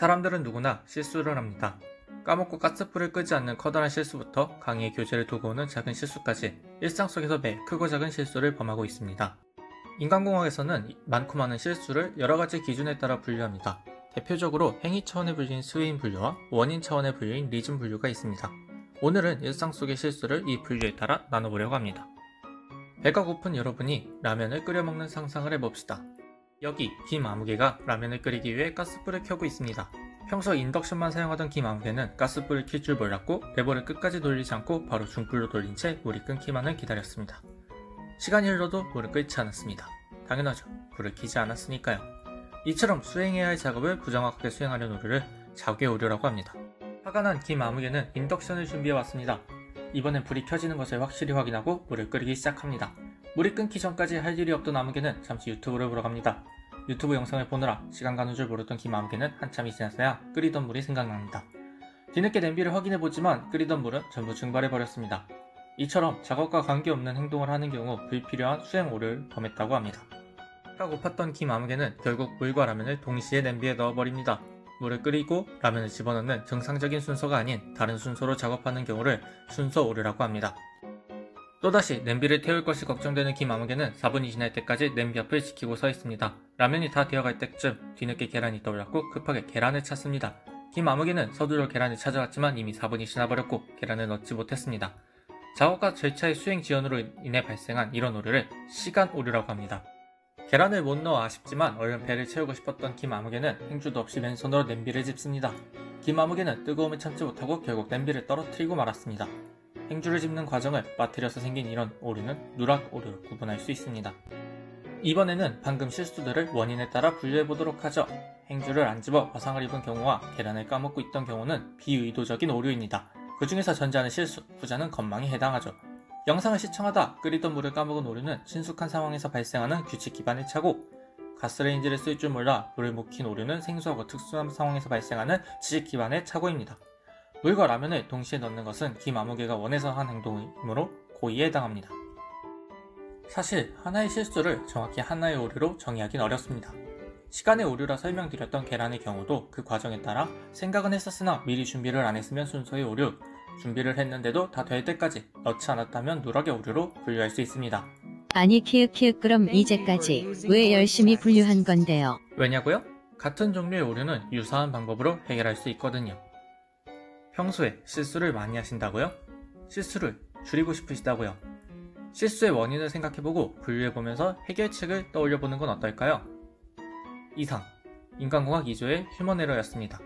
사람들은 누구나 실수를 합니다. 까먹고 가스불을 끄지 않는 커다란 실수부터 강의의 교재를 두고 오는 작은 실수까지 일상 속에서 매 크고 작은 실수를 범하고 있습니다. 인간공학에서는 많고 많은 실수를 여러가지 기준에 따라 분류합니다. 대표적으로 행위 차원의 분류인 스웨인 분류와 원인 차원의 분류인 리즘 분류가 있습니다. 오늘은 일상 속의 실수를 이 분류에 따라 나눠보려고 합니다. 배가 고픈 여러분이 라면을 끓여 먹는 상상을 해봅시다. 여기 김아무개가 라면을 끓이기 위해 가스불을 켜고 있습니다. 평소 인덕션만 사용하던 김아무개는 가스불을 켤 줄 몰랐고 레버를 끝까지 돌리지 않고 바로 중불로 돌린 채 물이 끊기만을 기다렸습니다. 시간이 흘러도 물을 끓지 않았습니다. 당연하죠. 불을 켜지 않았으니까요. 이처럼 수행해야 할 작업을 부정확하게 수행하려는 오류를 자괴 오류라고 합니다. 화가 난 김아무개는 인덕션을 준비해왔습니다. 이번엔 불이 켜지는 것을 확실히 확인하고 물을 끓이기 시작합니다. 물이 끊기 전까지 할 일이 없던 아무개는 잠시 유튜브를 보러 갑니다. 유튜브 영상을 보느라 시간 가는 줄 모르던 김아무개는 한참이 지나서야 끓이던 물이 생각납니다. 뒤늦게 냄비를 확인해보지만 끓이던 물은 전부 증발해버렸습니다. 이처럼 작업과 관계없는 행동을 하는 경우 불필요한 수행 오류를 범했다고 합니다. 배가 고팠던 김아무개는 결국 물과 라면을 동시에 냄비에 넣어버립니다. 물을 끓이고 라면을 집어넣는 정상적인 순서가 아닌 다른 순서로 작업하는 경우를 순서 오류라고 합니다. 또다시 냄비를 태울 것이 걱정되는 김아무개는 4분이 지날 때까지 냄비 앞을 지키고 서 있습니다. 라면이 다 되어갈 때쯤 뒤늦게 계란이 떠올랐고 급하게 계란을 찾습니다. 김아무개는 서둘러 계란을 찾아왔지만 이미 4분이 지나버렸고 계란을 넣지 못했습니다. 작업과 절차의 수행 지연으로 인해 발생한 이런 오류를 시간 오류라고 합니다. 계란을 못 넣어 아쉽지만 얼른 배를 채우고 싶었던 김아무개는 행주도 없이 맨손으로 냄비를 짚습니다. 김아무개는 뜨거움을 참지 못하고 결국 냄비를 떨어뜨리고 말았습니다. 행주를 짚는 과정을 빠뜨려서 생긴 이런 오류는 누락 오류로 구분할 수 있습니다. 이번에는 방금 실수들을 원인에 따라 분류해보도록 하죠. 행주를 안 집어 화상을 입은 경우와 계란을 까먹고 있던 경우는 비의도적인 오류입니다. 그 중에서 전자는 실수, 후자는 건망에 해당하죠. 영상을 시청하다 끓이던 물을 까먹은 오류는 친숙한 상황에서 발생하는 규칙 기반의 착오, 가스레인지를 쓸 줄 몰라 물을 못 킨 오류는 생소하고 특수한 상황에서 발생하는 지식 기반의 착오입니다. 물과 라면을 동시에 넣는 것은 김아무개가 원해서 한 행동이므로 고의에 해당합니다. 사실 하나의 실수를 정확히 하나의 오류로 정의하긴 어렵습니다. 시간의 오류라 설명드렸던 계란의 경우도 그 과정에 따라 생각은 했었으나 미리 준비를 안 했으면 순서의 오류, 준비를 했는데도 다 될 때까지 넣지 않았다면 누락의 오류로 분류할 수 있습니다. 아니 그럼 이제까지 왜 열심히 분류한 건데요? 왜냐고요? 같은 종류의 오류는 유사한 방법으로 해결할 수 있거든요. 평소에 실수를 많이 하신다고요? 실수를 줄이고 싶으시다고요? 실수의 원인을 생각해보고 분류해보면서 해결책을 떠올려보는 건 어떨까요? 이상 인간공학 2조의 휴먼 에러였습니다.